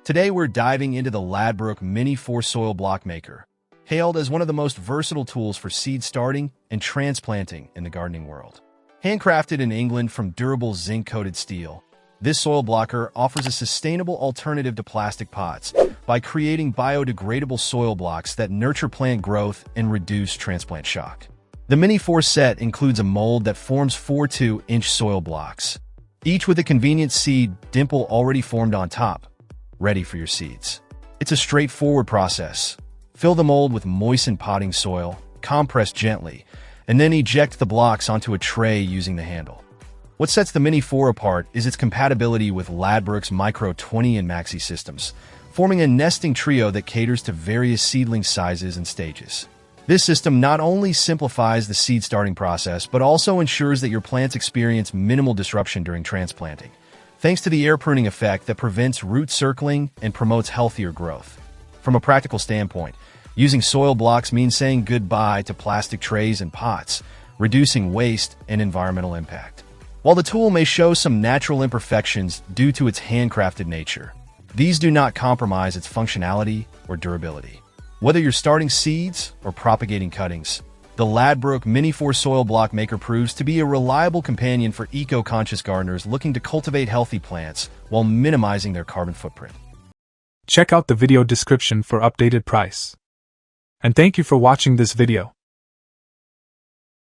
Today we're diving into the Ladbrooke Mini 4 Soil Block Maker, hailed as one of the most versatile tools for seed starting and transplanting in the gardening world. Handcrafted in England from durable zinc-coated steel, this soil blocker offers a sustainable alternative to plastic pots by creating biodegradable soil blocks that nurture plant growth and reduce transplant shock. The Mini 4 set includes a mold that forms 4 2-inch soil blocks, each with a convenient seed dimple already formed on top, ready for your seeds. It's a straightforward process. Fill the mold with moistened potting soil, compress gently, and then eject the blocks onto a tray using the handle. What sets the Mini 4 apart is its compatibility with Ladbrooke's Micro 20 and Maxi systems, forming a nesting trio that caters to various seedling sizes and stages. This system not only simplifies the seed starting process, but also ensures that your plants experience minimal disruption during transplanting, thanks to the air pruning effect that prevents root circling and promotes healthier growth. From a practical standpoint, using soil blocks means saying goodbye to plastic trays and pots, reducing waste and environmental impact. While the tool may show some natural imperfections due to its handcrafted nature, these do not compromise its functionality or durability. Whether you're starting seeds or propagating cuttings, the Ladbrooke Mini 4 Soil Block Maker proves to be a reliable companion for eco-conscious gardeners looking to cultivate healthy plants while minimizing their carbon footprint. Check out the video description for updated price. And thank you for watching this video.